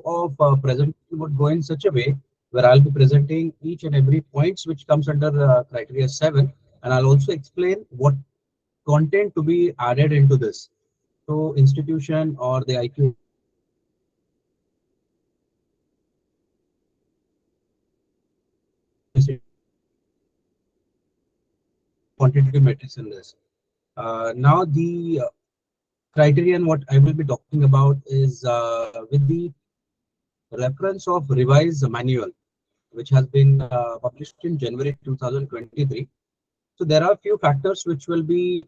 of presentation would go in such a way where I'll be presenting each and every points which comes under criteria 7, and I'll also explain what content to be added into this. So institution or the IQ quantitative metrics in this. Now the criterion what I will be talking about is with the reference of revised manual, which has been published in January 2023. So there are a few factors which will be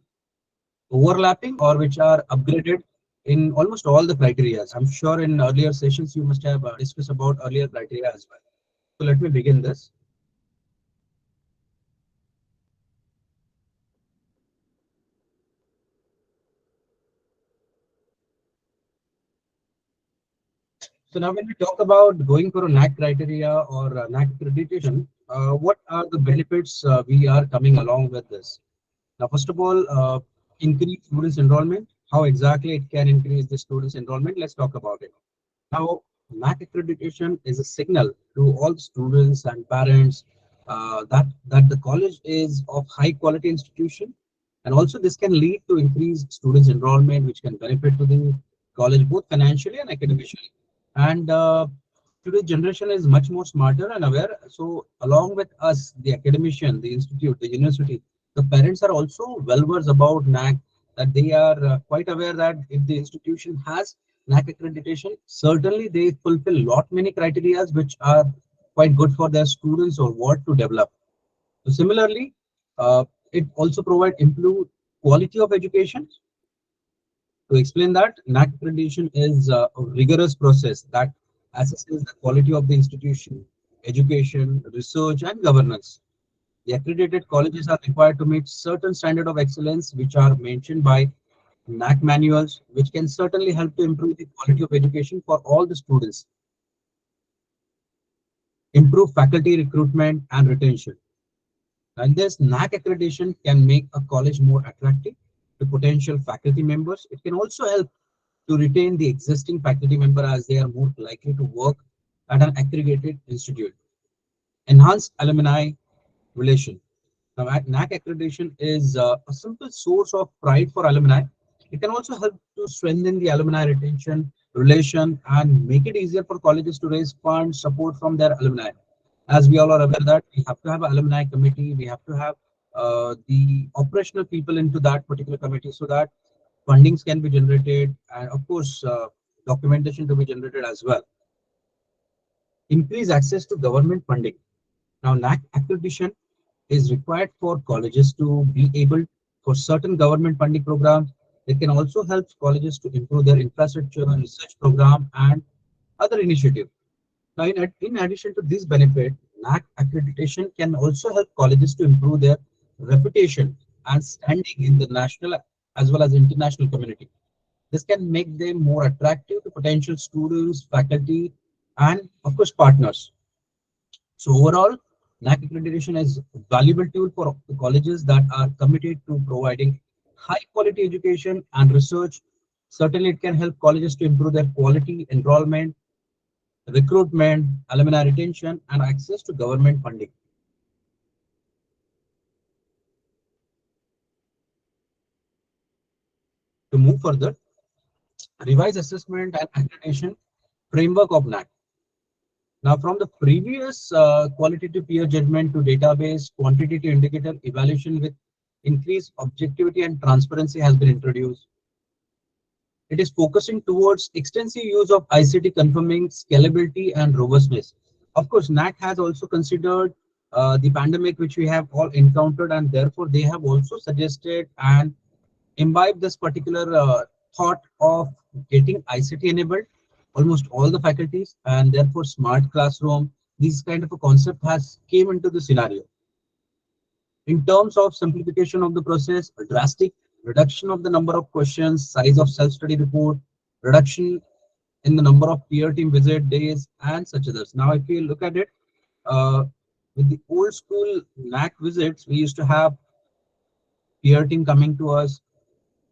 overlapping or which are upgraded in almost all the criteria. I'm sure in earlier sessions you must have discussed about earlier criteria as well. So let me begin this. So now when we talk about going for a NAAC criteria or NAAC accreditation, what are the benefits we are coming along with this? Now, first of all, increase students enrollment. How exactly it can increase the students enrollment? Let's talk about it. Now, NAAC accreditation is a signal to all students and parents that the college is of high quality institution, and also this can lead to increased students enrollment, which can benefit to the college both financially and academically. And today's generation is much more smarter and aware. So along with us, the academician, the institute, the university, the parents are also well versed about NAAC, that they are quite aware that if the institution has NAAC accreditation, certainly they fulfill lot many criteria which are quite good for their students or what to develop. So similarly, it also provides improved quality of education. To explain that, NAAC accreditation is a rigorous process that assesses the quality of the institution, education, research, and governance. The accredited colleges are required to meet certain standard of excellence, which are mentioned by NAAC manuals, which can certainly help to improve the quality of education for all the students, improve faculty recruitment and retention. And this NAAC accreditation can make a college more attractive to potential faculty members. It can also help to retain the existing faculty member as they are more likely to work at an accredited institute. Enhanced alumni relation. Now, NAAC accreditation is a simple source of pride for alumni. It can also help to strengthen the alumni retention relation and make it easier for colleges to raise funds, support from their alumni. As we all are aware that we have to have an alumni committee, we have to have the operational people into that particular committee so that fundings can be generated and of course documentation to be generated as well. Increase access to government funding. Now NAAC accreditation is required for colleges to be able for certain government funding programs. It can also help colleges to improve their infrastructure and research program and other initiatives. Now, in addition to this benefit, NAAC accreditation can also help colleges to improve their reputation and standing in the national as well as international community. This can make them more attractive to potential students, faculty, and of course partners. So overall, NAAC accreditation is a valuable tool for the colleges that are committed to providing high quality education and research. Certainly, it can help colleges to improve their quality, enrollment, recruitment, alumni retention, and access to government funding. To move further, revise assessment and accreditation framework of NAAC. Now, from the previous qualitative peer judgment to database, quantitative indicator evaluation with increased objectivity and transparency has been introduced. It is focusing towards extensive use of ICT confirming scalability and robustness. Of course, NAAC has also considered the pandemic which we have all encountered, and therefore they have also suggested and imbibed this particular thought of getting ICT enabled almost all the faculties, and therefore smart classroom. This kind of a concept has came into the scenario. In terms of simplification of the process, a drastic reduction of the number of questions, size of self-study report, reduction in the number of peer team visit days, and such others. Now, if you look at it, uh, with the old school NAAC visits, we used to have peer team coming to us,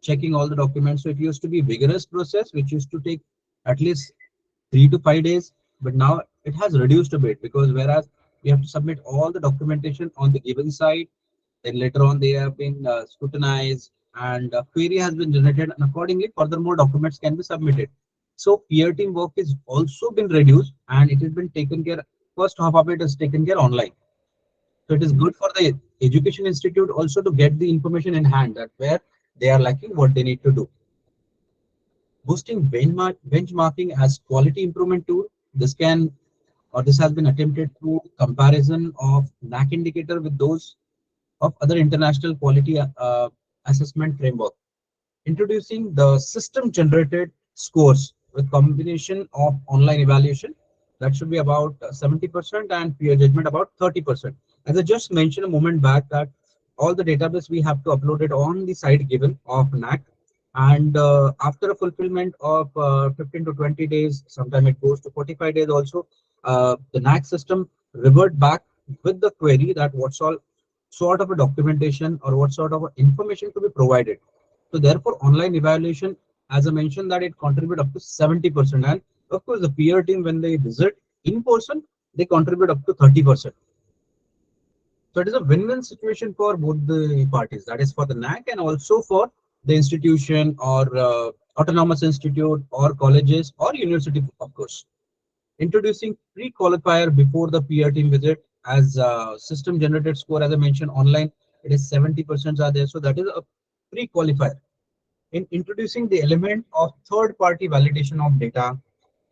checking all the documents. So it used to be vigorous process, which used to take at least 3 to 5 days, but now it has reduced a bit, because whereas we have to submit all the documentation on the given site, then later on they have been scrutinized and a query has been generated, and accordingly furthermore documents can be submitted. So peer team work is also been reduced and it has been taken care. First half of it is taken care online. So it is good for the education institute also to get the information in hand that where they are lacking, what they need to do. Boosting benchmarking as quality improvement tool. This can, or this has been attempted through comparison of NAAC indicator with those of other international quality assessment framework. Introducing the system generated scores with combination of online evaluation, that should be about 70% and peer judgment about 30%. As I just mentioned a moment back, that all the database we have to upload it on the site given of NAC, and after a fulfillment of 15 to 20 days, sometime it goes to 45 days also, the NAC system revert back with the query that what's all sort of a documentation or what sort of information to be provided. So therefore, online evaluation, as I mentioned, that it contribute up to 70%. And of course, the peer team, when they visit in person, they contribute up to 30%. So it is a win-win situation for both the parties. That is for the NAC and also for the institution or autonomous institute or colleges or university, of course. Introducing pre-qualifier before the peer team visit as system generated score, as I mentioned, online, it is 70% are there. So that is a pre-qualifier. In introducing the element of third-party validation of data,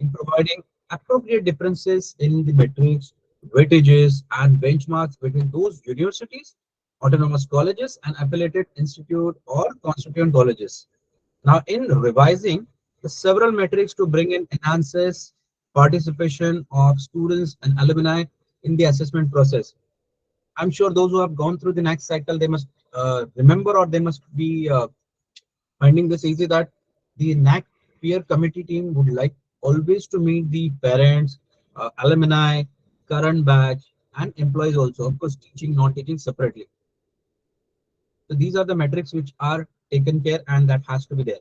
in providing appropriate differences in the metrics, weightages, and benchmarks between those universities, autonomous colleges, and affiliated institute or constituent colleges. Now, in revising the several metrics to bring in enhances participation of students and alumni in the assessment process. I'm sure those who have gone through the next cycle, they must remember, or they must be finding this easy, that the NAC peer committee team would like always to meet the parents, alumni, current batch, and employees also. Of course, teaching, non-teaching separately. So these are the metrics which are taken care and that has to be there.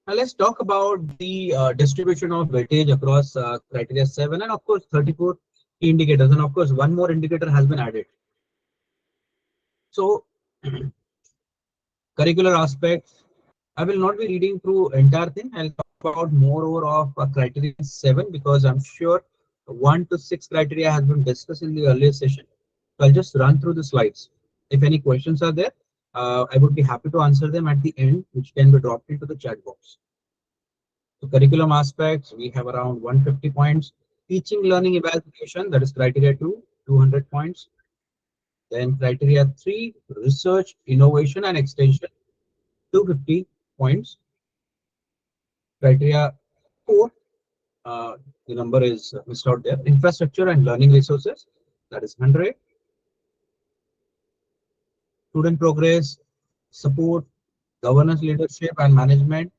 Now let's talk about the distribution of weightage across criteria 7 and of course 34 key indicators. And of course, one more indicator has been added. So curricular aspects, I will not be reading through entire thing. I'll talk about moreover of criteria 7 because I'm sure 1 to 6 criteria has been discussed in the earlier session. So I'll just run through the slides. If any questions are there, I would be happy to answer them at the end, which can be dropped into the chat box. So curriculum aspects, we have around 150 points. Teaching learning evaluation, that is criteria 2, 200 points. Then criteria 3, research, innovation and extension, 250 points. Criteria 4, the number is missed out there. Infrastructure and learning resources, that is 100. Student progress, support, governance, leadership and management,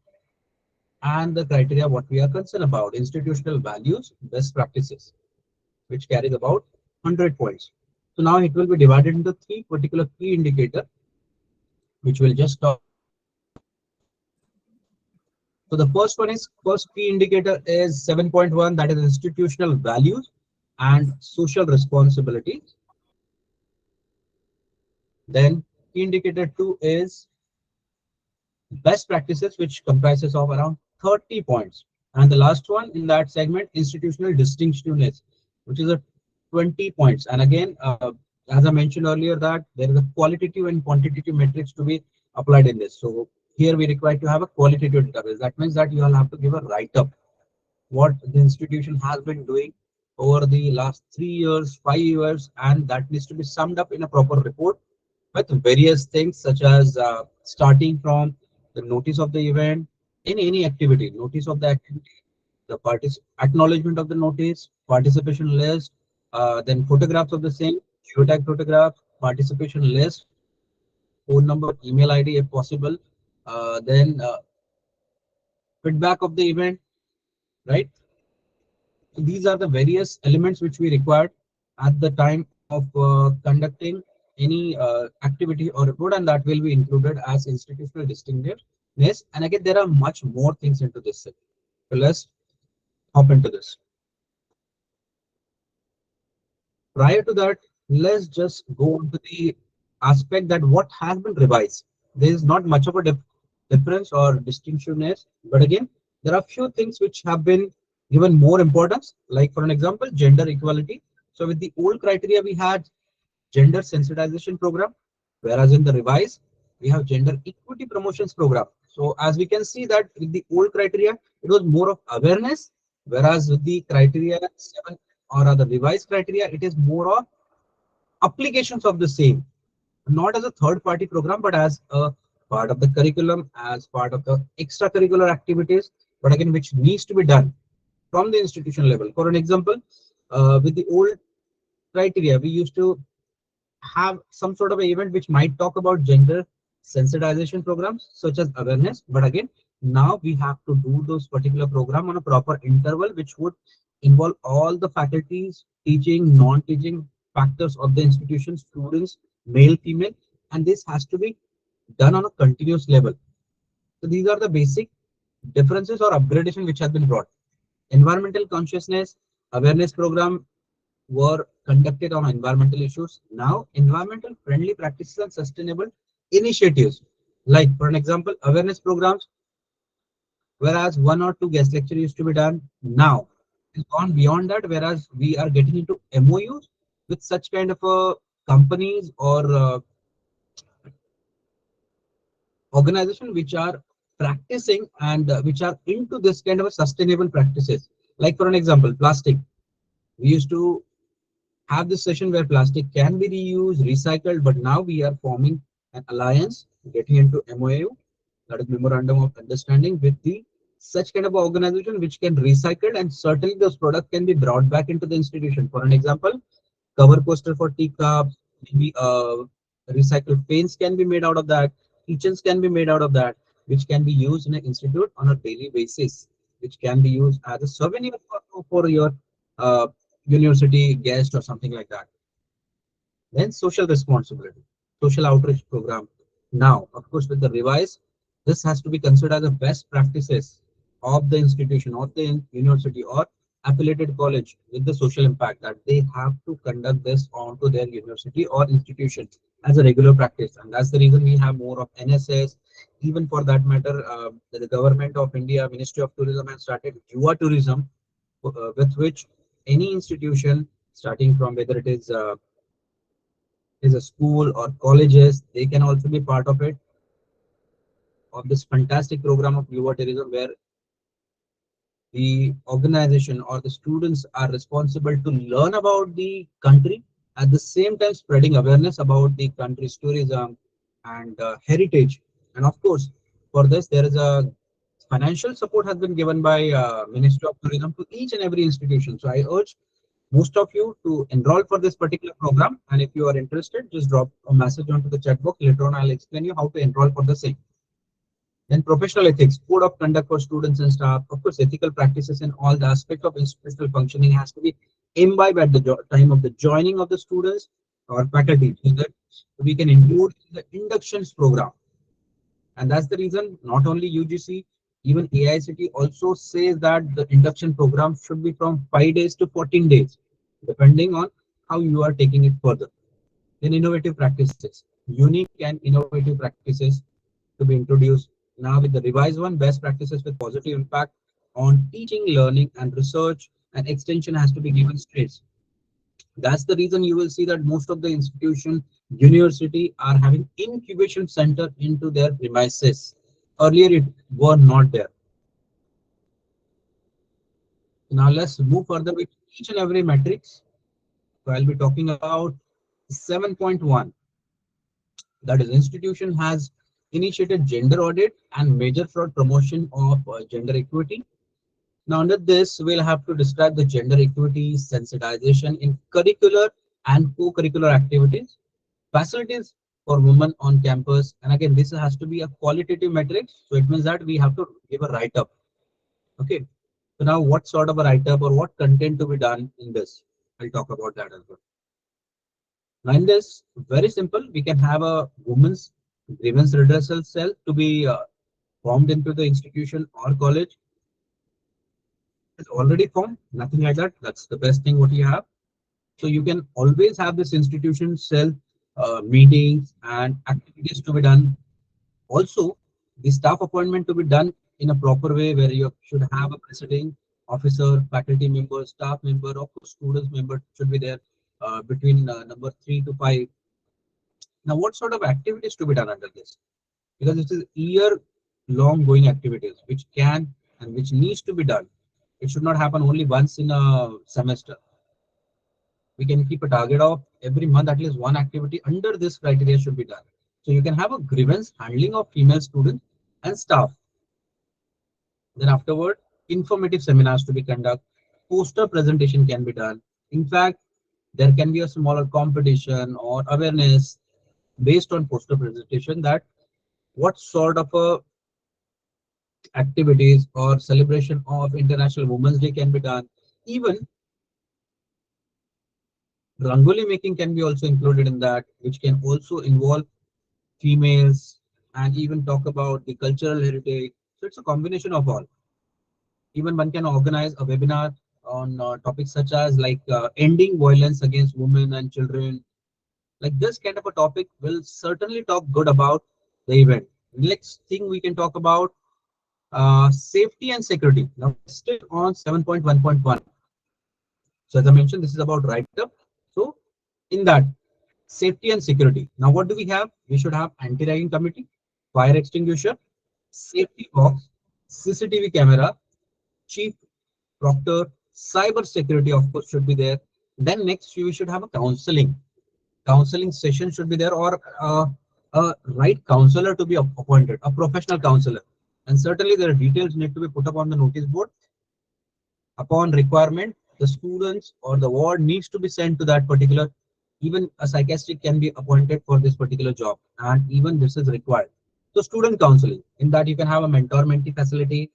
and the criteria what we are concerned about, institutional values, best practices, which carries about 100 points. So now it will be divided into 3 particular key indicator, which we'll just talk. So the first one is, first key indicator is 7.1, that is institutional values and social responsibility. Then key indicator 2 is best practices, which comprises of around 30 points. And the last one in that segment, institutional distinctiveness, which is a 20 points. And again, as I mentioned earlier, that there is a qualitative and quantitative metrics to be applied in this. So here we require to have a qualitative database. That means that you will have to give a write-up what the institution has been doing over the last 3 years, 5 years, and that needs to be summed up in a proper report with various things such as starting from the notice of the event in any activity, notice of the activity, the acknowledgement of the notice, participation list, then photographs of the same, geotag photographs, participation list, phone number, email ID if possible, then feedback of the event, right? So these are the various elements which we required at the time of conducting any activity or report, and that will be included as institutional distinctive. Yes, and again, there are much more things into this. So let's hop into this. Prior to that, let's just go on to the aspect that what has been revised. There is not much of a difference or distinction, is, but again, there are few things which have been given more importance. Like for an example, gender equality. So with the old criteria, we had gender sensitization program, whereas in the revised, we have gender equity promotions program. So as we can see that with the old criteria, it was more of awareness, whereas with the criteria 7 or other revised criteria, it is more of applications of the same, not as a third party program, but as a part of the curriculum, as part of the extracurricular activities, but again, which needs to be done from the institution level. For an example, with the old criteria, we used to have some sort of event which might talk about gender sensitization programs such as awareness, but again, now we have to do those particular program on a proper interval which would involve all the faculties, teaching, non-teaching factors of the institution, students, male, female, and this has to be done on a continuous level. So these are the basic differences or upgradation which has been brought. Environmental consciousness awareness program were conducted on environmental issues. Now, environmental friendly practices and sustainable initiatives, like for an example, awareness programs, whereas one or two guest lecture used to be done, now it's gone beyond that, whereas we are getting into MOUs with such kind of companies or organization which are practicing and which are into this kind of a sustainable practices. Like for an example, plastic. We used to have this session where plastic can be reused, recycled, but now we are forming an alliance, getting into MOU, that is Memorandum of Understanding, with the such kind of organization which can recycle and certainly those products can be brought back into the institution. For an example, cover coaster for teacups, maybe recycled paints can be made out of that, kitchens can be made out of that, which can be used in an institute on a daily basis, which can be used as a souvenir for your uh, university guest or something like that. Then social responsibility, social outreach program. Now, of course, with the revise, this has to be considered as the best practices of the institution, of the university or affiliated college with the social impact that they have to conduct this onto their university or institution as a regular practice. And that's the reason we have more of NSS. Even for that matter, the government of India, Ministry of Tourism has started Yuva Tourism, with which any institution, starting from whether it is a school or colleges, they can also be part of it, of this fantastic program of Yuva Tourism, where the organization or the students are responsible to learn about the country, at the same time spreading awareness about the country's tourism and heritage. And of course, for this, there is a financial support has been given by Ministry of Tourism to each and every institution. So I urge most of you to enroll for this particular program. And if you are interested, just drop a message onto the chat box. Later on, I'll explain you how to enroll for the same. Then professional ethics, code of conduct for students and staff. Of course, ethical practices and all the aspect of institutional functioning has to be imbibed at the time of the joining of the students or faculty, so that we can include in the inductions program. And that's the reason not only UGC, even AICT also says that the induction program should be from 5 days to 14 days, depending on how you are taking it further. Then innovative practices, unique and innovative practices to be introduced. Now with the revised one, best practices with positive impact on teaching, learning and research, and extension has to be given straight. That's the reason you will see that most of the institution, university are having incubation center into their premises. Earlier it were not there. Now let's move further with each and every metrics. So I'll be talking about 7.1, that is institution has initiated gender audit and major fraud promotion of gender equity. Now under this, we'll have to describe the gender equity sensitization in curricular and co-curricular activities, facilities for women on campus. And again, this has to be a qualitative metric. So it means that we have to give a write-up. Okay. So now what sort of a write-up or what content to be done in this? I'll talk about that as well. Now in this, very simple, we can have a women's grievance redressal cell to be formed into the institution or college is already formed, nothing like that. That's the best thing what you have. So you can always have this institution self meetings and activities to be done. Also, the staff appointment to be done in a proper way where you should have a presiding officer, faculty member, staff member, of course, students member should be there between number 3 to 5. Now, what sort of activities to be done under this? Because it is year-long going activities which can and which needs to be done. It should not happen only once in a semester. We can keep a target of every month at least one activity under this criteria should be done. So you can have a grievance handling of female students and staff. Then afterward, informative seminars to be conducted, poster presentation can be done. In fact, there can be a smaller competition or awareness based on poster presentation that what sort of activities or celebration of International Women's Day can be done. Even Rangoli making can be also included in that, which can also involve females and even talk about the cultural heritage. So it's a combination of all. Even one can organize a webinar on topics such as like ending violence against women and children. Like this kind of a topic will certainly talk good about the event. Next thing we can talk about safety and security. Now we are still on 7.1.1. So as I mentioned, this is about write up. So in that safety and security. Now what do we have? We should have anti-ragging committee, fire extinguisher, safety box, CCTV camera, chief proctor, cyber security of course should be there. Then next we should have a counseling session should be there, or a right counselor to be appointed, a professional counselor. And certainly there are details need to be put up on the notice board. Upon requirement, the students or the ward needs to be sent to that particular, even a psychiatrist can be appointed for this particular job, and even this is required. So student counseling, in that you can have a mentor-mentee facility,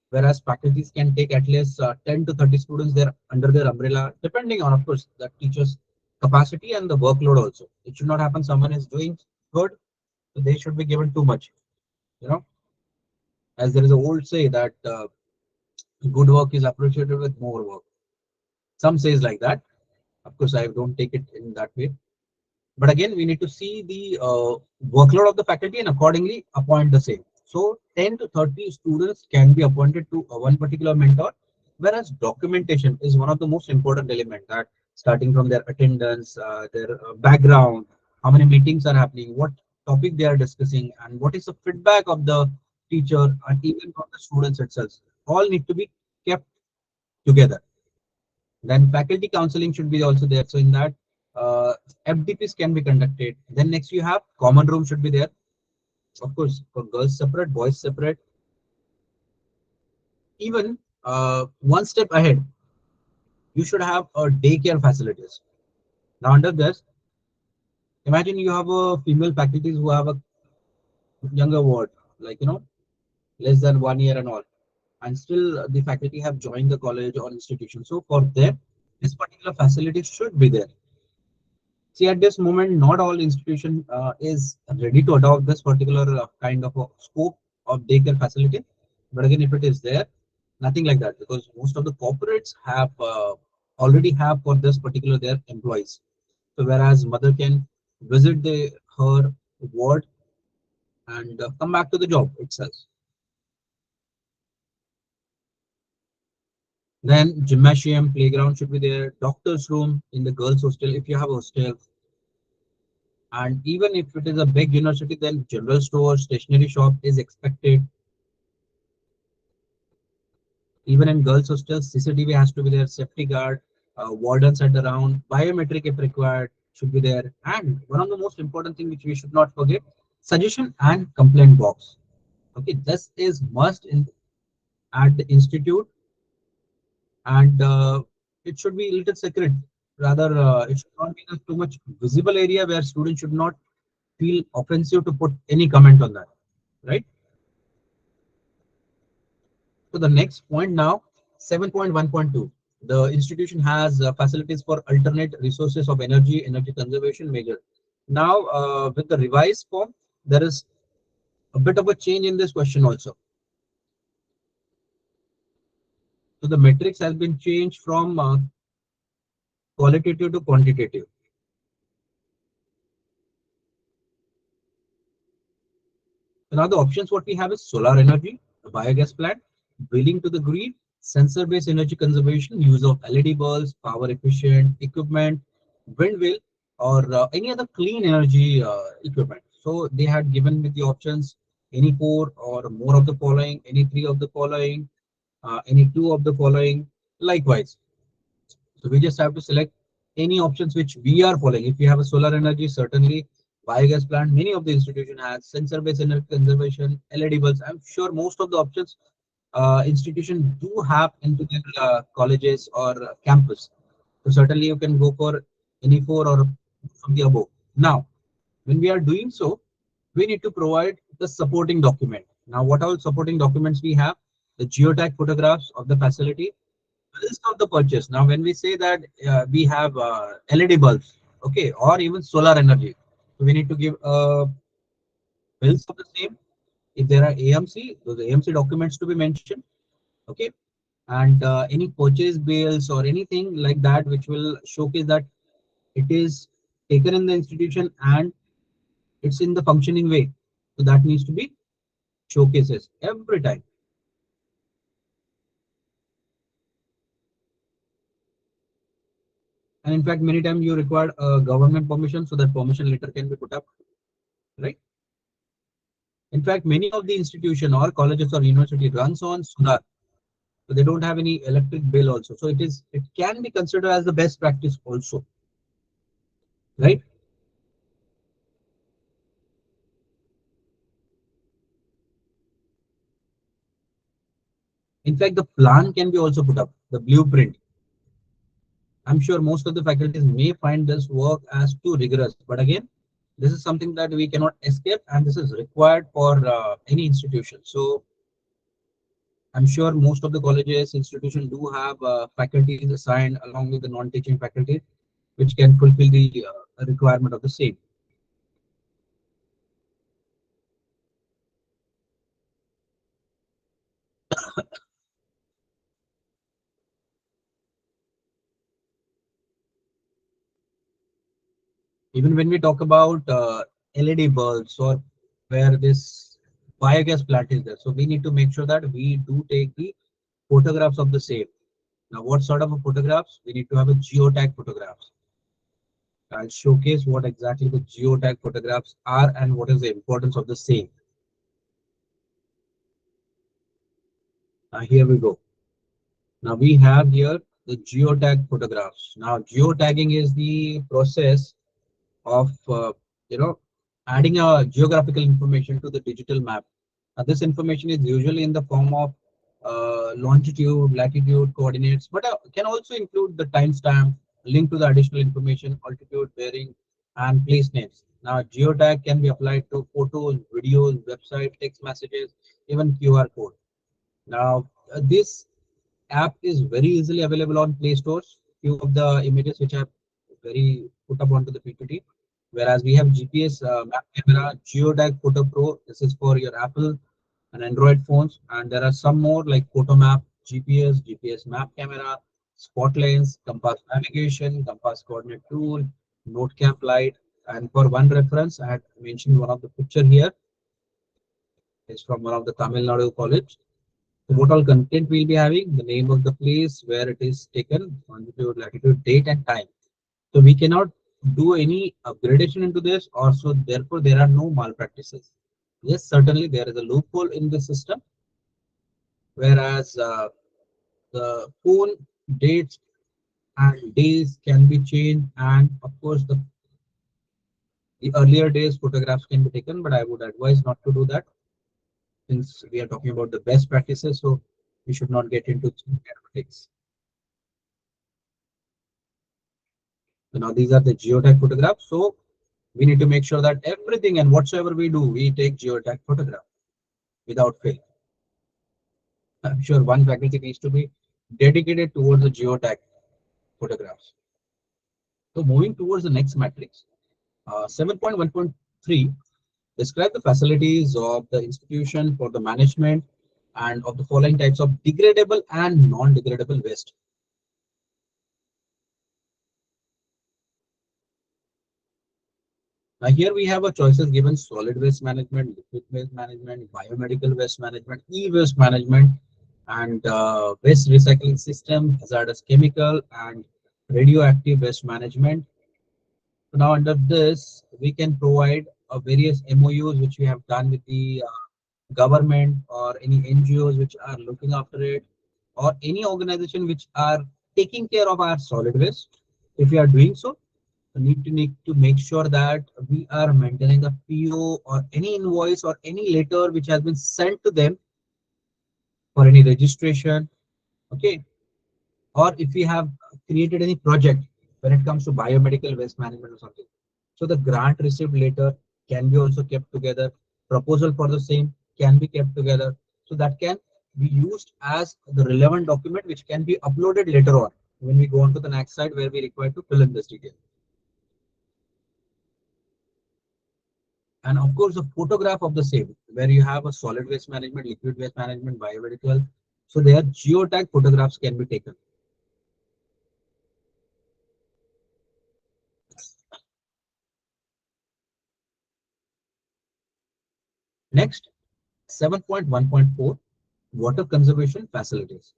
whereas faculties can take at least 10 to 30 students there under their umbrella, depending on, of course, the teacher's capacity and the workload also. It should not happen someone is doing good, so they should be given too much. You know, as there is a old say that good work is appreciated with more work. Some says like that. Of course, I don't take it in that way. But again, we need to see the workload of the faculty and accordingly appoint the same. So 10 to 30 students can be appointed to one particular mentor, whereas documentation is one of the most important element, that starting from their attendance, their background, how many meetings are happening, what topic they are discussing, and what is the feedback of the teacher and even from the students itself. All need to be kept together. Then faculty counseling should be also there. So in that, FDPs can be conducted. Then next you have common room should be there. Of course, for girls separate, boys separate. Even one step ahead, you should have a daycare facilities. Now under this, imagine you have a female faculties who have a younger ward, like less than 1 year and all, and still the faculty have joined the college or institution. So for them, this particular facility should be there. See, at this moment, not all institution is ready to adopt this particular kind of a scope of daycare facility. But again, if it is there, nothing like that, because most of the corporates have already have for this particular their employees. So whereas mother can visit her ward and come back to the job itself. Then gymnasium, playground should be there, doctor's room in the girls' hostel if you have a hostel. And even if it is a big university, then general store, stationery shop is expected. Even in girls' hostels, CCTV has to be there, safety guard, wardens at around, biometric if required should be there. And one of the most important thing which we should not forget, suggestion and complaint box. Okay, this is must in at the institute, and it should be a little secret. Rather, it should not be in a too much visible area where students should not feel offensive to put any comment on that, right? So the next point now, 7.1.2. The institution has facilities for alternate resources of energy, energy conservation measure. Now, with the revised form, there is A bit of a change in this question also. So the metrics has been changed from qualitative to quantitative. Now the options what we have is solar energy, a biogas plant, billing to the grid, sensor-based energy conservation, use of LED bulbs, power efficient equipment, windmill, or any other clean energy equipment. So they had given me the options any four or more of the following, any three of the following, any two of the following, likewise. So we just have to select any options which we are following. If we have a solar energy, certainly biogas plant, many of the institution has sensor-based energy conservation, LED bulbs. I'm sure most of the options institutions do have into their colleges or campus. So certainly you can go for any four or from the above. Now, when we are doing so, we need to provide the supporting document. Now, what all supporting documents we have? The geotag photographs of the facility, list of the purchase. Now, when we say that we have LED bulbs, okay, or even solar energy, so we need to give bills of the same. If there are AMC, those AMC documents to be mentioned, okay, and any purchase bills or anything like that, which will showcase that it is taken in the institution and it's in the functioning way. So that needs to be showcases every time. And in fact, many times you require government permission, so that permission letter can be put up, right? In fact, many of the institution or colleges or university runs on solar, so they don't have any electric bill also. So it can be considered as the best practice also, right? In fact, the plan can be also put up, the blueprint. I'm sure most of the faculties may find this work as too rigorous, but again, this is something that we cannot escape, and this is required for any institution. So I'm sure most of the colleges, institutions do have faculties assigned along with the non-teaching faculty, which can fulfill the requirement of the same. Even when we talk about LED bulbs or where this biogas plant is there, so we need to make sure that we do take the photographs of the same. Now, what sort of a photographs? We need to have a geotag photographs. I'll showcase what exactly the geotag photographs are and what is the importance of the same. Here we go. Now we have here the geotag photographs. Now geotagging is the process of adding a geographical information to the digital map. This information is usually in the form of longitude, latitude, coordinates, but can also include the timestamp, link to the additional information, altitude, bearing, and place names. Now, geotag can be applied to photos, videos, website, text messages, even QR code. Now, this app is very easily available on Play Stores. Few of the images which are very put up onto the PPT. Whereas we have GPS map camera, Geotag Photo Pro. This is for your Apple and Android phones. And there are some more like Photo Map, GPS, GPS map camera, spot lens, compass navigation, compass coordinate tool, note camp light. And for one reference, I had mentioned one of the picture here is from one of the Tamil Nadu college. So what all content we'll be having, the name of the place where it is taken, longitude, latitude, date and time. So we cannot do any upgradation into this, or so therefore there are no malpractices. Yes, certainly there is a loophole in the system, whereas the phone dates and days can be changed, and of course the earlier days photographs can be taken, but I would advise not to do that since we are talking about the best practices, so we should not get into things. So now these are the geotag photographs. So we need to make sure that everything and whatsoever we do, we take geotag photograph without fail. I'm sure one faculty needs to be dedicated towards the geotag photographs. So moving towards the next matrix, 7.1.3, Describe the facilities of the institution for the management and of the following types of degradable and non-degradable waste. Now here we have a choices given: solid waste management, liquid waste management, biomedical waste management, e-waste management, and waste recycling system, hazardous chemical and radioactive waste management. So now under this, we can provide various MOUs which we have done with the government or any NGOs which are looking after it, or any organization which are taking care of our solid waste. If we are doing so, we need to make sure that we are maintaining a PO or any invoice or any letter which has been sent to them for any registration. Okay, or if we have created any project when it comes to biomedical waste management or something. So the grant received later can be also kept together. Proposal for the same can be kept together. So that can be used as the relevant document which can be uploaded later on when we go on to the next side where we require to fill in this detail. And of course, a photograph of the same where you have a solid waste management, liquid waste management, biomedical. So their geotag photographs can be taken. Next, 7.1.4, water conservation facilities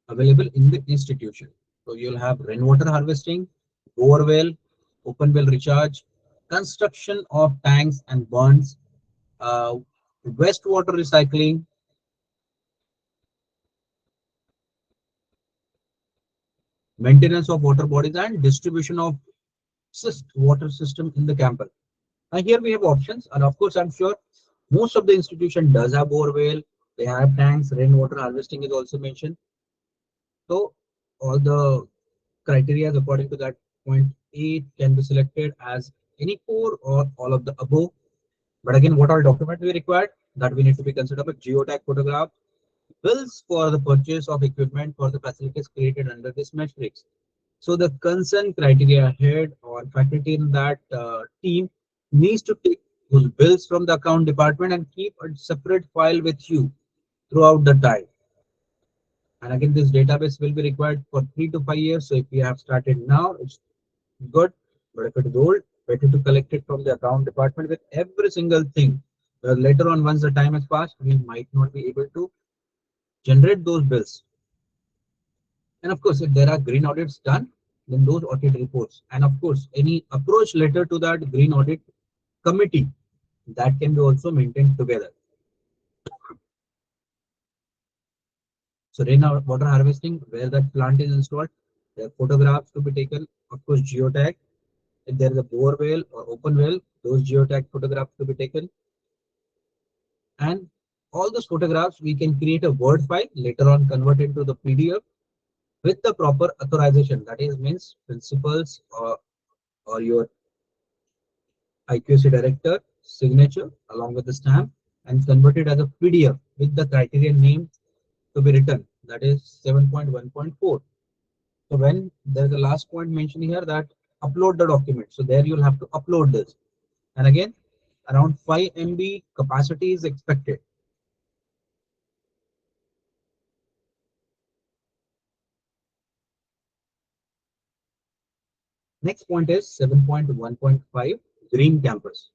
available in the institution. So you'll have rainwater harvesting, bore well, open well recharge, construction of tanks and ponds, uh, wastewater recycling, maintenance of water bodies, and distribution of water system in the campus. Here we have options, and of course, I'm sure most of the institution does have bore well. They have tanks, rainwater harvesting is also mentioned. So all the criteria according to that point 8 can be selected as any four or all of the above. But again, what all documents we required that we need to be considered: a geotag photograph, bills for the purchase of equipment for the facilities created under this matrix. So the concern criteria head or faculty in that team needs to take those bills from the account department and keep a separate file with you throughout the time. And again, this database will be required for 3 to 5 years. So if you have started now, it's good. But if it is old, better to collect it from the account department with every single thing. Later on, once the time has passed, we might not be able to generate those bills. And of course, if there are green audits done, then those audit reports, and of course, any approach letter to that green audit committee, that can be also maintained together. So rainwater harvesting, where that plant is installed, there are photographs to be taken. Of course, geotag. If there is a bore well or open well, those geotag photographs to be taken. And all those photographs, we can create a Word file, later on convert into the PDF with the proper authorization. That is means principals or your IQC director signature along with the stamp, and convert it as a PDF with the criterion name to be written. That is 7.1.4. So when there's a last point mentioned here that upload the document. So there you'll have to upload this. And again, around 5 MB capacity is expected. Next point is 7.1.5, Green Campus.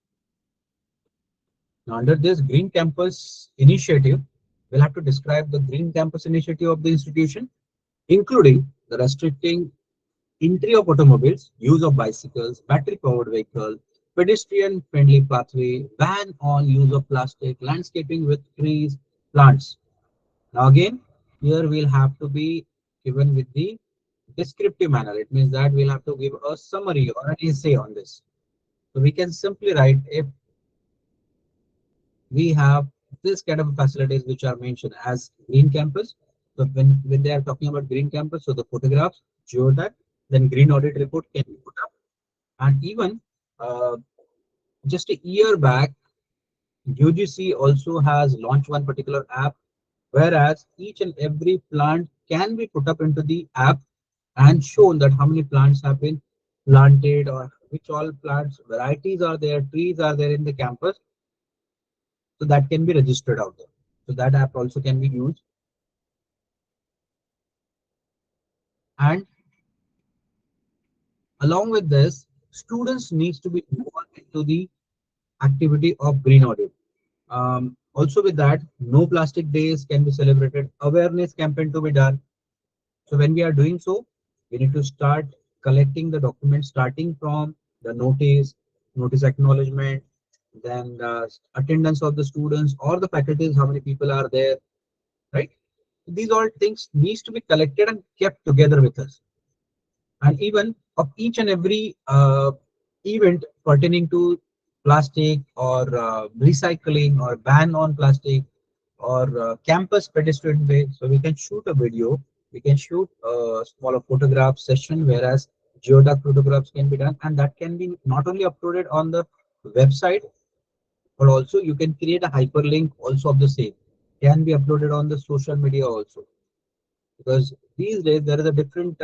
Now under this Green Campus initiative, we'll have to describe the Green Campus initiative of the institution, including the restricting entry of automobiles, use of bicycles, battery-powered vehicles, pedestrian-friendly pathway, ban on use of plastic, landscaping with trees, plants. Now again, here we'll have to be given with the descriptive manner. It means that we'll have to give a summary or an essay on this. So we can simply write if we have this kind of facilities which are mentioned as green campus. So when they are talking about green campus, so the photographs, geotag, then green audit report can be put up. And even uh, just a year back, UGC also has launched one particular app, whereas each and every plant can be put up into the app and shown that how many plants have been planted or which all plants varieties are there, trees are there in the campus, so that can be registered out there. So that app also can be used. And along with this, students needs to be involved into the activity of green audit. Also with that, no plastic days can be celebrated, awareness campaign to be done. So when we are doing so, we need to start collecting the documents starting from the notice acknowledgement, then the attendance of the students or the faculties, how many people are there, right? These all things needs to be collected and kept together with us. And even of each and every event pertaining to plastic or recycling or ban on plastic or campus pedestrian way. So we can shoot a video, we can shoot a smaller photograph session, whereas geodag photographs can be done, and that can be not only uploaded on the website, but also you can create a hyperlink also of the same. Can be uploaded on the social media also, because these days there is a different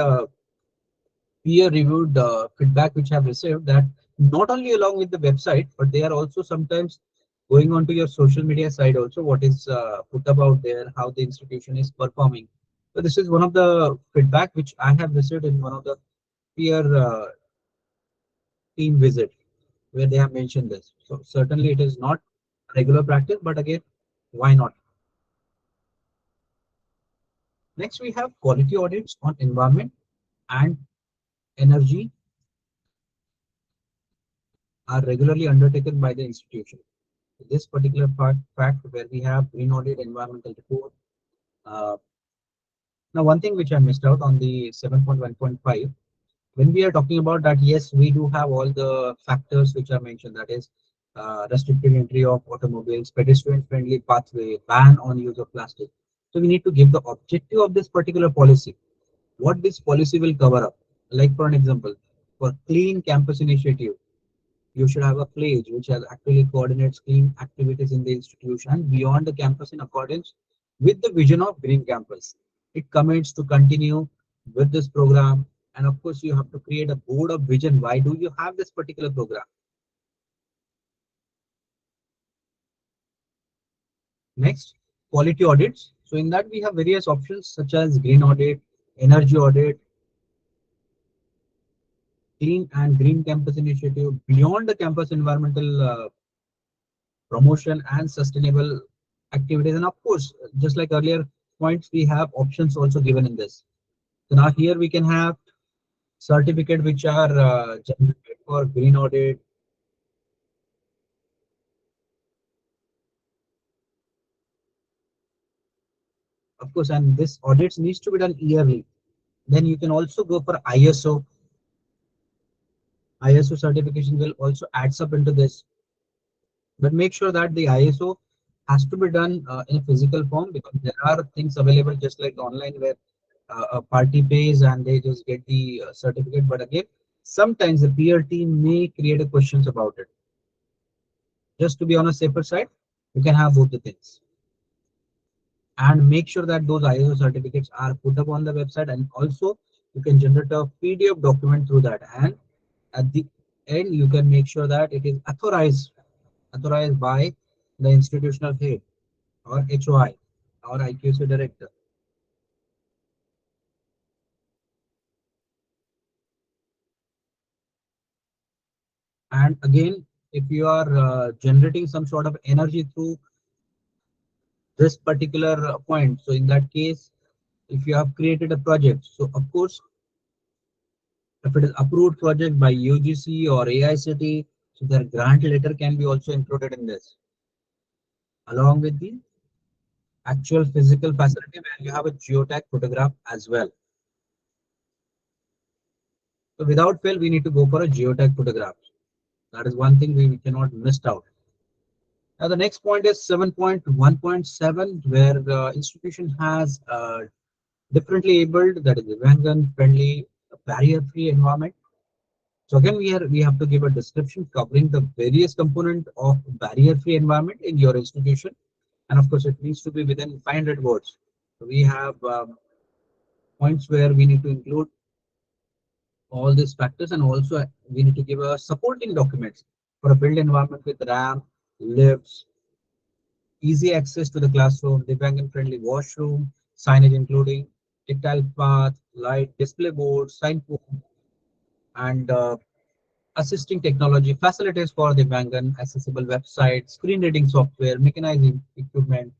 peer-reviewed feedback which I've received, that not only along with the website, but they are also sometimes going on to your social media side also, what is put up out there, how the institution is performing. So this is one of the feedback which I have received in one of the peer team visit, where they have mentioned this. So certainly it is not regular practice, but again, why not? Next, we have quality audits on environment and energy are regularly undertaken by the institution. This particular fact where we have green audit environmental report. Uh, Now, one thing which I missed out on the 7.1.5, when we are talking about that, yes, we do have all the factors which are mentioned. That is restricted entry of automobiles, pedestrian friendly pathway, ban on use of plastic. So we need to give the objective of this particular policy, what this policy will cover up. Like for an example, for clean campus initiative, you should have a pledge which has actually coordinates clean activities in the institution and beyond the campus in accordance with the vision of green campus. It commits to continue with this program, and of course you have to create a board of vision. Why do you have this particular program? Next, quality audits. So in that we have various options such as green audit, energy audit, clean and green campus initiative, beyond the campus environmental promotion and sustainable activities. And of course, just like earlier points, we have options also given in this. So now here we can have certificate which are generated for green audit, of course, and this audits needs to be done yearly. Then you can also go for ISO. ISO certification will also adds up into this, but make sure that the ISO has to be done in a physical form, because there are things available just like online where a party pays and they just get the certificate. But again, sometimes the peer team may create a questions about it. Just to be on a safer side, you can have both the things and make sure that those ISO certificates are put up on the website, and also you can generate a PDF document through that. And at the end, you can make sure that it is authorized by the institutional head or HOI or IQC director. And again, if you are generating some sort of energy through this particular point, so in that case, if you have created a project, so of course, if it is approved project by UGC or AICT, so their grant letter can be also included in this, along with the actual physical facility where you have a geotag photograph as well. So without fail, we need to go for a geotag photograph. That is one thing we cannot miss out. Now the next point is 7.1.7, where the institution has differently abled, that is Divyangam friendly, barrier free environment. So again, we have to give a description covering the various component of barrier free environment in your institution, and of course it needs to be within 500 words. So we have points where we need to include all these factors, and also we need to give a supporting documents for a built environment with ramp, lifts, easy access to the classroom, Divyangam friendly washroom, signage including tactile path, light, display board, signboard, and assisting technology facilities for Divyangan, accessible website, screen reading software, mechanized equipment,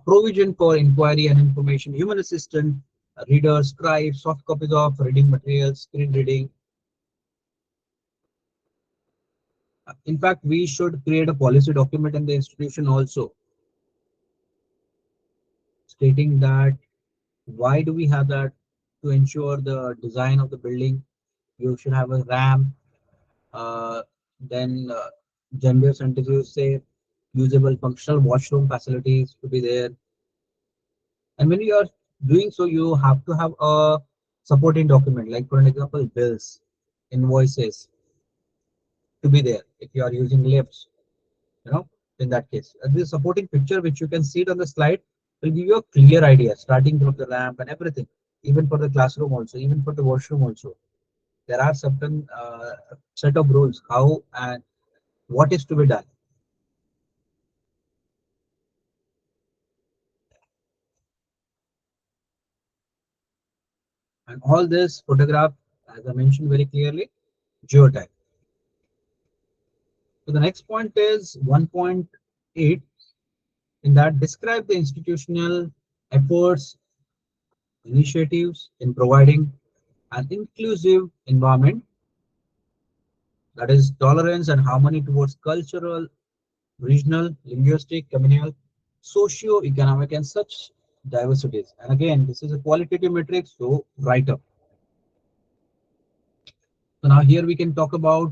provision for inquiry and information, human assistant, readers, scribes, soft copies of reading materials, screen reading. In fact, we should create a policy document in the institution also stating that why do we have that, to ensure the design of the building. You should have a ramp, uh, then gender centrifuge say usable functional washroom facilities to be there. And when you are doing so, you have to have a supporting document, like for an example, bills, invoices to be there. If you are using lifts, you know, in that case, this supporting picture which you can see it on the slide will give you a clear idea, starting from the ramp and everything, even for the classroom also, even for the washroom also. There are certain set of rules how and what is to be done, and all this photograph, as I mentioned very clearly, geotype. So the next point is 1.8. In that, describe the institutional efforts, initiatives in providing an inclusive environment that is tolerance and harmony towards cultural, regional, linguistic, communal, socio-economic, and such diversities. And again, this is a qualitative metric, so write up. So now here we can talk about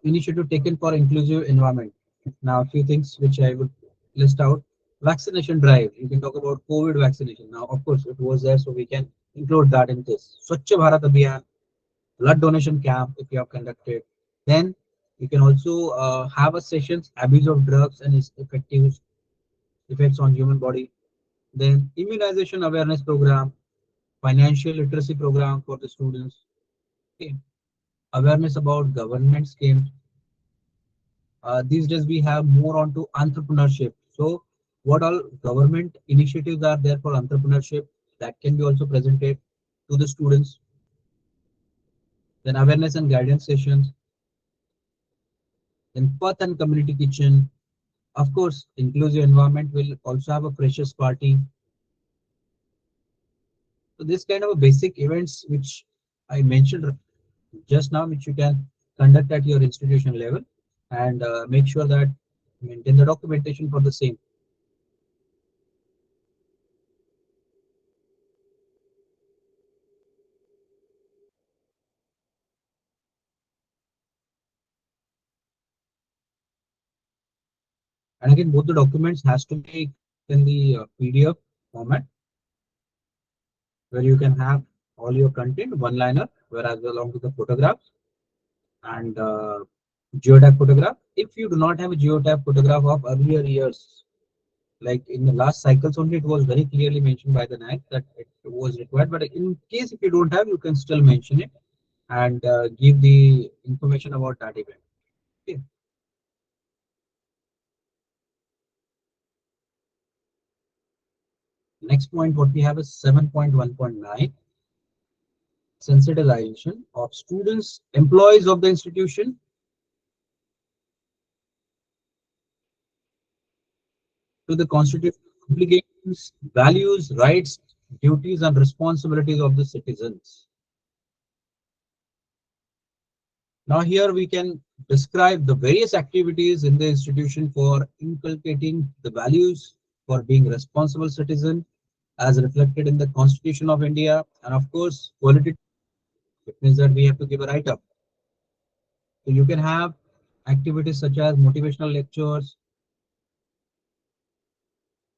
initiative taken for inclusive environment. Now a few things which I would list out. Vaccination drive. You can talk about COVID vaccination. Now of course it was there, so we can include that in this. Swachh Bharat Abhiyan, blood donation camp if you have conducted. Then you can also have a sessions abuse of drugs and its effective effects on human body. Then immunization awareness program, financial literacy program for the students. Okay. Awareness about government schemes. These days we have more onto entrepreneurship. So what all government initiatives are there for entrepreneurship that can be also presented to the students. Then awareness and guidance sessions. Then path and community kitchen. Of course, inclusive environment will also have a freshers party. So this kind of a basic events which I mentioned just now, which you can conduct at your institution level, and make sure that maintain the documentation for the same. And again, both the documents has to be kept in the PDF format where you can have all your content one liner, whereas along with the photographs and geotag photograph. If you do not have a geotag photograph of earlier years, like in the last cycles only, it was very clearly mentioned by the NAAC that it was required. But in case if you don't have, you can still mention it and give the information about that event. Okay. Next point, what we have is 7.1.9, sensitization of students, employees of the institution to the constitutional obligations, values, rights, duties, and responsibilities of the citizens. Now, here we can describe the various activities in the institution for inculcating the values for being responsible citizen as reflected in the Constitution of India, and of course, quality. It means that we have to give a write up. So you can have activities such as motivational lectures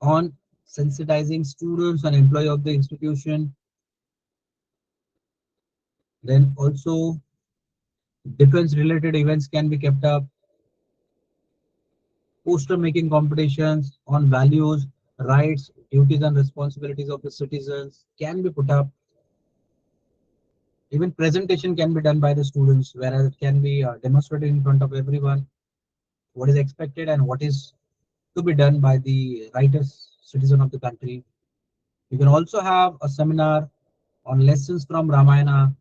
on sensitizing students and employee of the institution. Then also defense related events can be kept up. Poster making competitions on values, rights, duties and responsibilities of the citizens can be put up. Even presentation can be done by the students, whereas it can be demonstrated in front of everyone what is expected and what is to be done by the righteous citizen of the country. You can also have a seminar on lessons from Ramayana,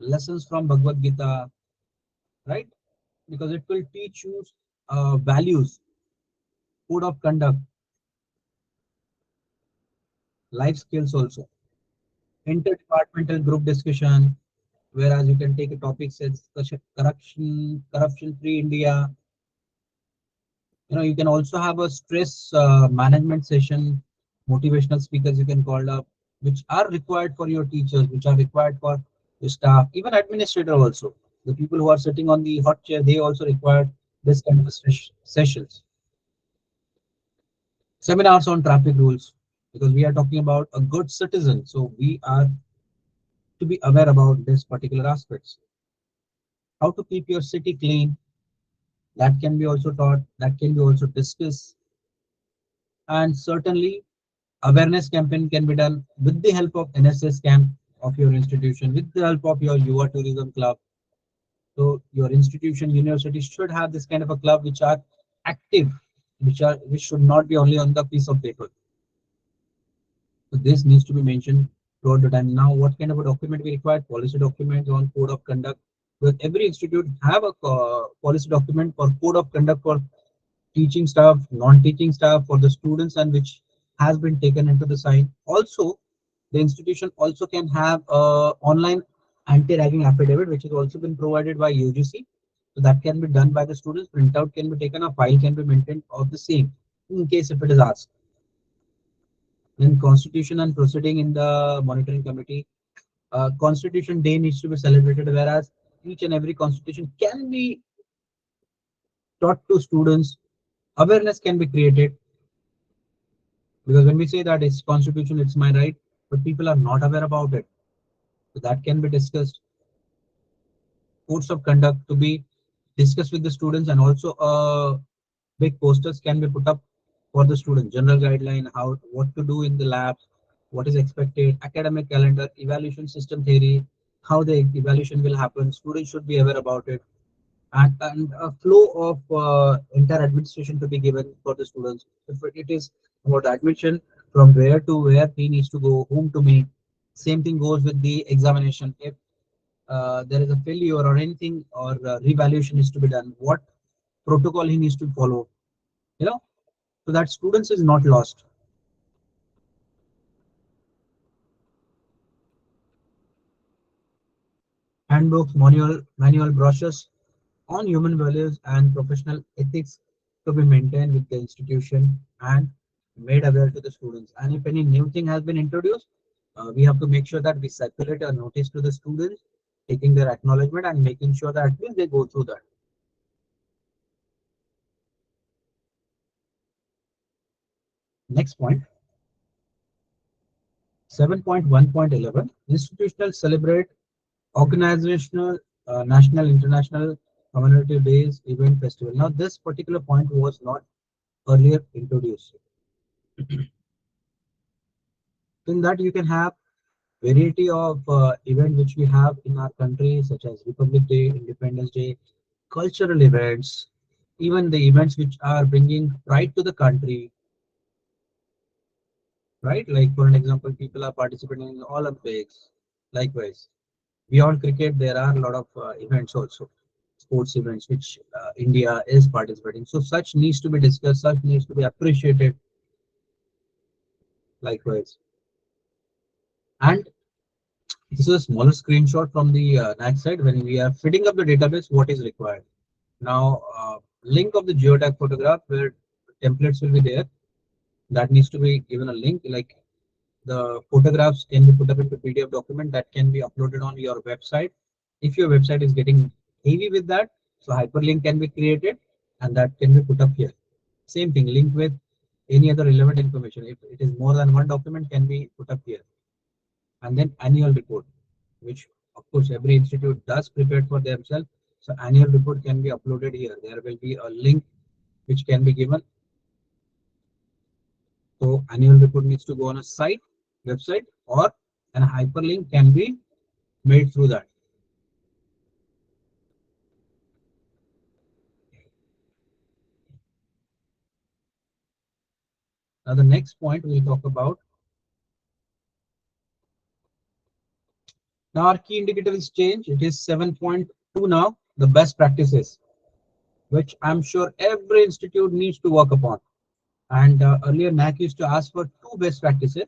lessons from Bhagavad Gita, right? Because it will teach you values, code of conduct, life skills also. Interdepartmental group discussion, whereas you can take a topic says corruption free India. You can also have a stress management session, motivational speakers you can call up, which are required for your teachers, which are required for your staff, even administrator also. The people who are sitting on the hot chair, they also require this kind of sessions. Seminars on traffic rules, because we are talking about a good citizen, so we are to be aware about this particular aspects. How to keep your city clean, that can be also taught, that can be also discussed, and certainly awareness campaign can be done with the help of NSS camp of your institution, with the help of your Yuva Tourism Club. So your institution, university should have this kind of a club which are active, which should not be only on the piece of paper. So this needs to be mentioned throughout the time. Now, what kind of a document we require? Policy documents on code of conduct. Because every institute have a policy document for code of conduct for teaching staff, non-teaching staff, for the students, and which has been taken into the sign. Also, the institution also can have a online anti-ragging affidavit, which has also been provided by UGC. So that can be done by the students. Printout can be taken, a file can be maintained of the same in case if it is asked. Then constitution and proceeding in the monitoring committee. Constitution Day needs to be celebrated, whereas each and every constitution can be taught to students. Awareness can be created, because when we say that it's constitution, it's my right, but people are not aware about it. So that can be discussed. Codes of conduct to be discussed with the students, and also big posters can be put up for the student. General guideline, how what to do in the labs, what is expected, academic calendar, evaluation system theory, how the evaluation will happen. Students should be aware about it, and a flow of entire administration to be given for the students. If it is about admission, from where to where he needs to go, whom to meet. Same thing goes with the examination. If there is a failure or anything, or revaluation is to be done, what protocol he needs to follow, you know, so that students is not lost. Handbooks, manual brochures on human values and professional ethics to be maintained with the institution and made aware to the students. And if any new thing has been introduced, we have to make sure that we circulate a notice to the students, taking their acknowledgement and making sure that at least they go through that. Next point, 7.1.11, institutional celebrate organizational, national, international, commemorative days, event, festival. Now, this particular point was not earlier introduced. In that, you can have variety of events which we have in our country, such as Republic Day, Independence Day, cultural events, even the events which are bringing pride to the country, right? Like for an example, people are participating in the Olympics. Likewise, beyond cricket, there are a lot of events also, sports events which India is participating. So such needs to be discussed, such needs to be appreciated. Likewise, and this is a smaller screenshot from the NAAC side. When we are fitting up the database, what is required now? Link of the geotag photograph where templates will be there. That needs to be given a link. Like the photographs can be put up into PDF document that can be uploaded on your website. If your website is getting heavy with that, so hyperlink can be created and that can be put up here. Same thing, link with any other relevant information. If it is more than one document, can be put up here. And then annual report, which of course every institute does prepare for themselves. So annual report can be uploaded here. There will be a link which can be given. So annual report needs to go on a site, website, or and a hyperlink can be made through that. Now, the next point we'll talk about. Now, our key indicator is change. It is 7.2 now, the best practices, which I'm sure every institute needs to work upon. And earlier, NAAC used to ask for two best practices.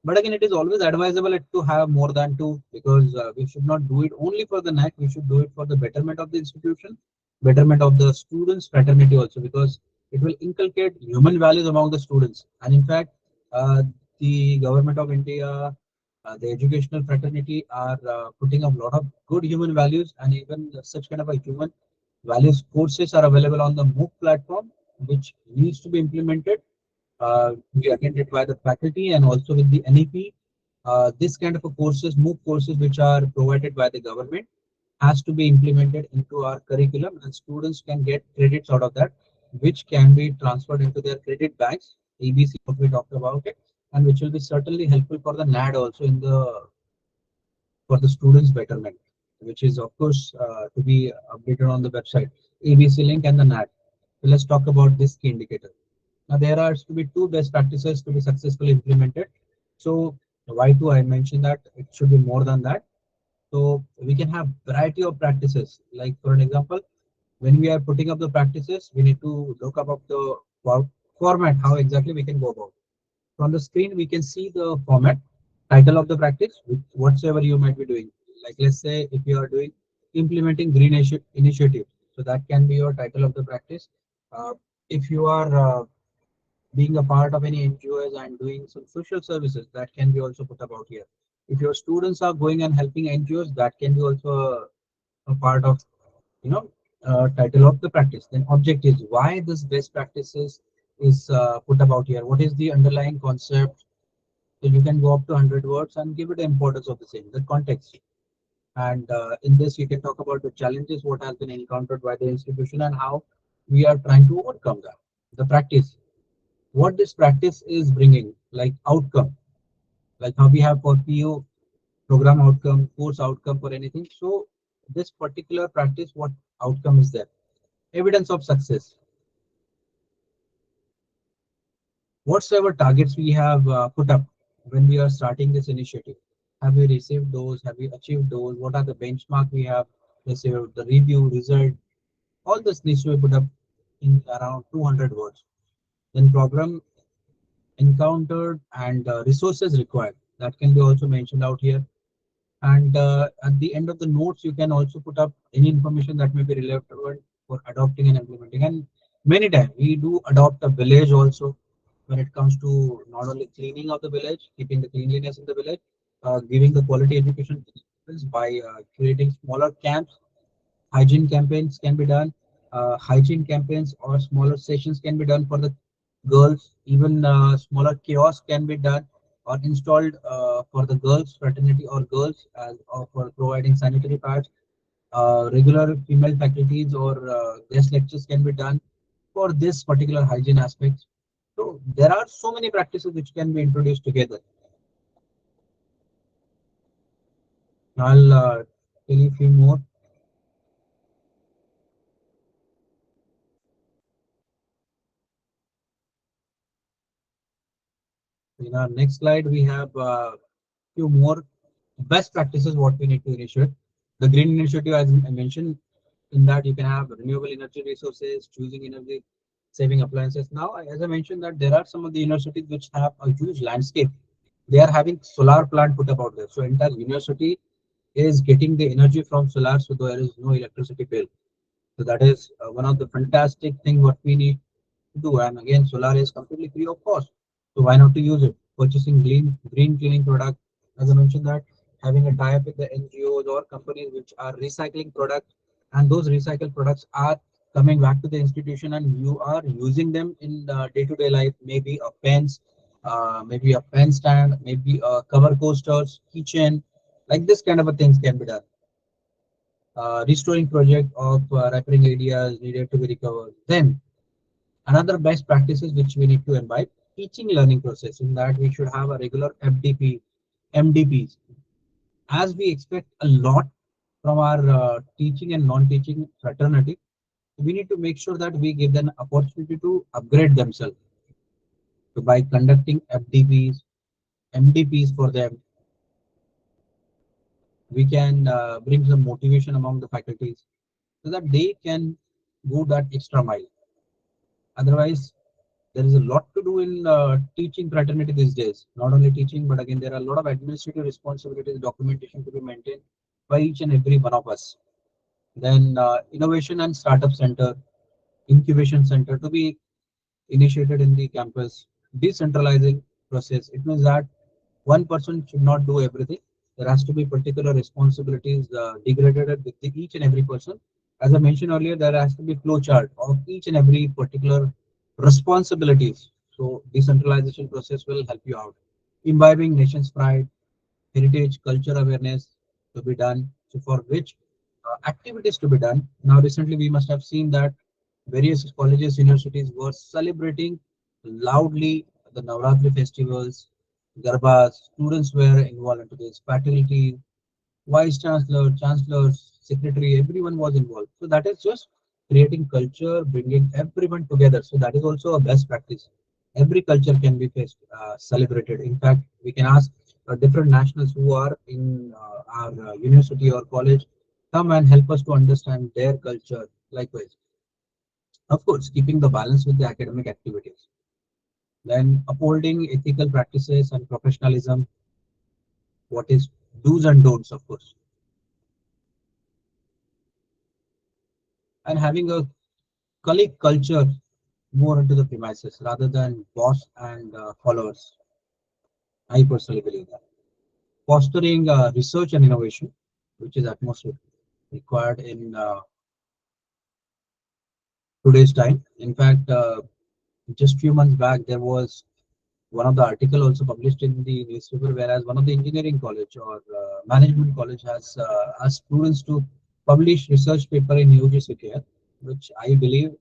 But again, it is always advisable to have more than two, because we should not do it only for the NAC. We should do it for the betterment of the institution, betterment of the students' fraternity also, because it will inculcate human values among the students. And in fact, uh, the government of India, the educational fraternity are putting up a lot of good human values, and even such kind of a human values courses are available on the MOOC platform, which needs to be implemented, be attended by the faculty and also with the NEP. This kind of a courses, MOOC courses, which are provided by the government, has to be implemented into our curriculum, and students can get credits out of that, which can be transferred into their credit banks, ABC, what we talked about it, and which will be certainly helpful for the NAD also in the for the students' betterment, which is of course to be updated on the website, ABC link and the NAD. So let's talk about this key indicator. Now there are to be two best practices to be successfully implemented. So why two? I mentioned that it should be more than that. So we can have variety of practices. Like for an example, when we are putting up the practices, we need to look up the format, how exactly we can go about. From the screen, we can see the format, title of the practice, whatsoever you might be doing. Like let's say if you are doing implementing green initiative, so that can be your title of the practice. If you are being a part of any NGOs and doing some social services, that can be also put about here. If your students are going and helping NGOs, that can be also a part of, you know, title of the practice. Then object is why this best practices is put about here. What is the underlying concept? So you can go up to 100 words and give it the importance of the same, the context. And in this, you can talk about the challenges, what has been encountered by the institution, and how we are trying to overcome that. The practice, what this practice is bringing, like outcome, like how we have for PO, program outcome, course outcome for anything. So this particular practice, what outcome is there? Evidence of success. Whatsoever targets we have put up when we are starting this initiative, have we received those? Have we achieved those? What are the benchmark we have received? The review result, all this needs to be put up in around 200 words. Then program encountered and resources required, that can be also mentioned out here. And at the end of the notes, you can also put up any information that may be relevant for adopting and implementing. And many times we do adopt a village also, when it comes to not only cleaning of the village, keeping the cleanliness in the village, giving the quality education to the students by creating smaller camps. Hygiene campaigns can be done. Hygiene campaigns or smaller sessions can be done for the girls. Even smaller kiosks can be done or installed for the girls fraternity or girls as or for providing sanitary pads. Regular female faculties or guest lectures can be done for this particular hygiene aspects. So there are so many practices which can be introduced together. I'll tell you a few more. In our next slide, we have few more best practices what we need to initiate. The green initiative, as I mentioned, in that you can have renewable energy resources, choosing energy saving appliances. Now, as I mentioned, that there are some of the universities which have a huge landscape. They are having solar plant put up out there. So entire university is getting the energy from solar, so there is no electricity bill. So that is one of the fantastic thing what we need do. And again, solar is completely free of cost. So why not to use it? Purchasing green cleaning product, as I mentioned that having a tie-up with the NGOs or companies which are recycling products, and those recycled products are coming back to the institution and you are using them in day-to-day life. Maybe a pens, maybe a pen stand, maybe a cover coasters, keychain, like this kind of a things can be done. Restoring project of repairing areas needed to be recovered. Then another best practices which we need to imbibe, teaching learning process, in that we should have a regular FDP, MDPs. As we expect a lot from our teaching and non-teaching fraternity, we need to make sure that we give them opportunity to upgrade themselves. So by conducting FDPs, MDPs for them, we can bring some motivation among the faculties so that they can go that extra mile. Otherwise, there is a lot to do in teaching fraternity these days. Not only teaching, but again, there are a lot of administrative responsibilities, documentation to be maintained by each and every one of us. Then innovation and startup center, incubation center to be initiated in the campus, decentralizing process. It means that one person should not do everything. There has to be particular responsibilities degraded with each and every person. As I mentioned earlier, there has to be flow chart of each and every particular responsibilities. So decentralization process will help you out. Imbibing nation's pride, heritage, culture awareness to be done. So for which activities to be done. Now recently we must have seen that various colleges, universities were celebrating loudly the Navratri festivals, Garbas. Students were involved into this. Faculty, vice chancellor, chancellors, secretary, everyone was involved. So that is just creating culture, bringing everyone together. So that is also a best practice. Every culture can be celebrated. In fact, we can ask different nationals who are in our university or college come and help us to understand their culture. Likewise, of course, keeping the balance with the academic activities. Then upholding ethical practices and professionalism. What is do's and don'ts, of course, and having a colleague culture more into the premises rather than boss and followers. I personally believe that. Fostering research and innovation, which is utmost required in today's time. In fact, just few months back, there was one of the article also published in the newspaper, whereas one of the engineering college or management college has asked students to publish research paper in UGCTR, which I believe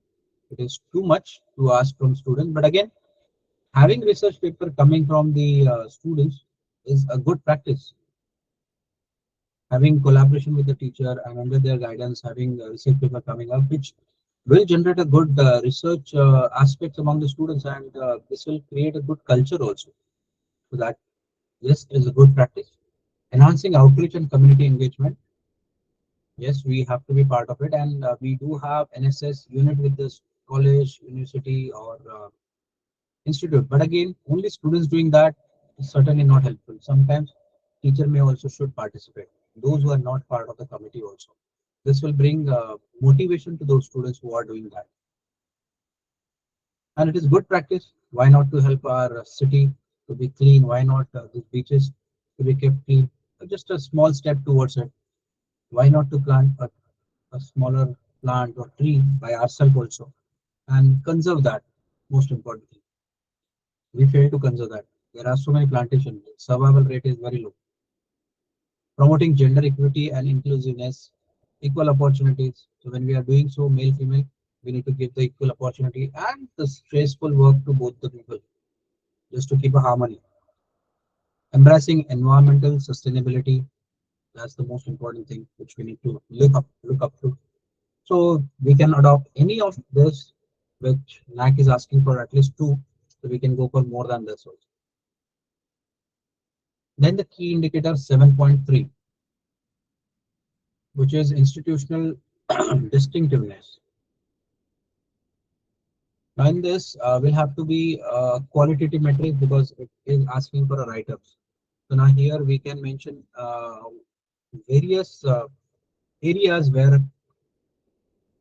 it is too much to ask from students. But again, having research paper coming from the students is a good practice. Having collaboration with the teacher and under their guidance, having research paper coming up, which will generate a good research aspects among the students, and this will create a good culture also. So that yes is a good practice. Enhancing outreach and community engagement. Yes, we have to be part of it, and we do have NSS unit with this college, university, or institute. But again, only students doing that is certainly not helpful. Sometimes teacher may also should participate. Those who are not part of the committee also. This will bring motivation to those students who are doing that. And it is good practice. Why not to help our city to be clean? Why not the beaches to be kept clean? Just a small step towards it. Why not to plant a smaller plant or tree by ourselves also and conserve that? Most importantly, we fail to conserve that. There are so many plantations. Survival rate is very low. Promoting gender equity and inclusiveness, equal opportunities. So when we are doing so, male female, we need to give the equal opportunity and the stressful work to both the people just to keep a harmony. Embracing environmental sustainability, that's the most important thing which we need to look up to. So we can adopt any of this which NAAC is asking for at least two, so we can go for more than this also. Then the key indicator 7.3, which is institutional distinctiveness. Now in this, will have to be qualitative metrics because it is asking for a write-ups. So now here we can mention various areas where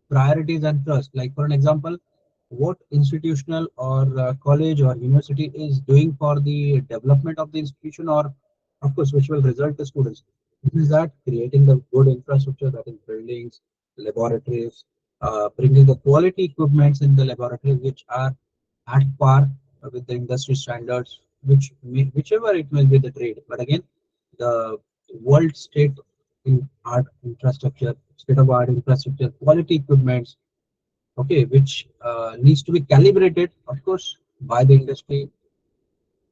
priorities and trust. Like for an example, what institutional or college or university is doing for the development of the institution, or of course, which will result the students. Is that creating the good infrastructure, that is buildings, laboratories, bringing the quality equipments in the laboratories which are at par with the industry standards, whichever it will be the trade. But again, the world state in art infrastructure, state of art infrastructure, quality equipments, okay, which needs to be calibrated, of course, by the industry,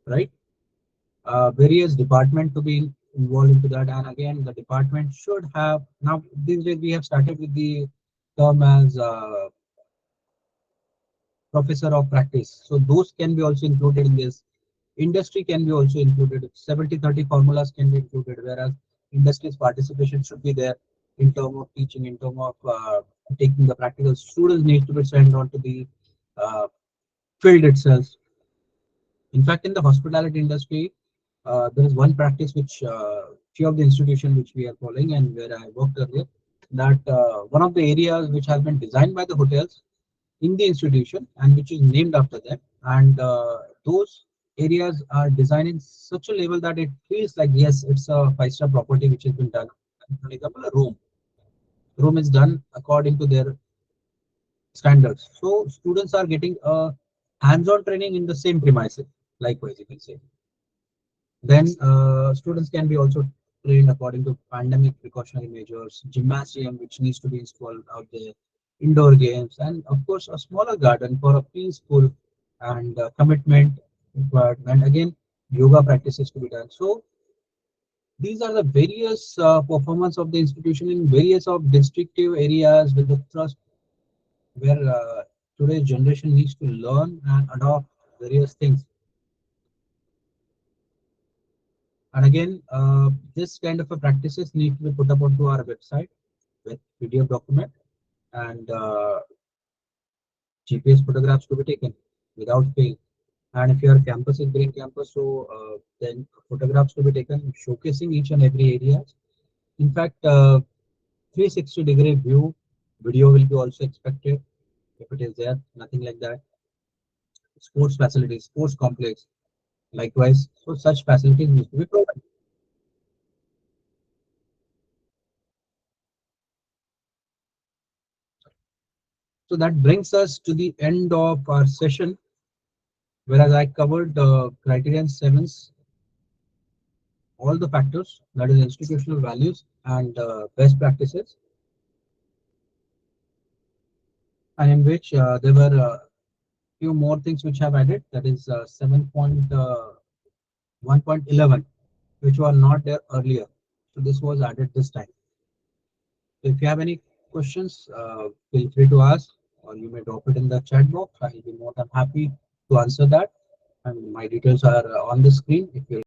right? various department to be involved into that. And again, the department should have, now these days we have started with the term as professor of practice. So those can be also included in this. Industry can be also included. 70-30 formulas can be included, whereas industry's participation should be there in terms of teaching, in terms of taking the practical. Students need to be sent on to the uh, field itself. In fact, in the hospitality industry, there is one practice which few of the institutions which we are following and where I worked earlier, that one of the areas which has been designed by the hotels in the institution and which is named after them, and those areas are designed in such a level that it feels like yes, it's a five-star property which has been done. For example, a room is done according to their standards, so students are getting a hands-on training in the same premises. Likewise, you can say then students can be also trained according to pandemic precautionary measures, gymnasium which needs to be installed out there, indoor games, and of course a smaller garden for a peaceful and commitment required. And again, yoga practices to be done. So these are the various performance of the institution in various of districtive areas with the trust where today's generation needs to learn and adopt various things. And again, this kind of a practices need to be put up onto our website with PDF document and GPS photographs to be taken without fail. And if your campus is green campus, so then photographs to be taken showcasing each and every area. In fact, 360-degree view video will be also expected if it is there. Nothing like that. Sports facilities, sports complex, likewise. So such facilities need to be provided. So that brings us to the end of our session, whereas I covered criterion sevens, all the factors, that is institutional values and best practices, and in which there were few more things which I've added, that is 7.1.11, which were not there earlier. So this was added this time. So if you have any questions, feel free to ask, or you may drop it in the chat box. I'll be more than happy to answer that. And my details are on the screen if you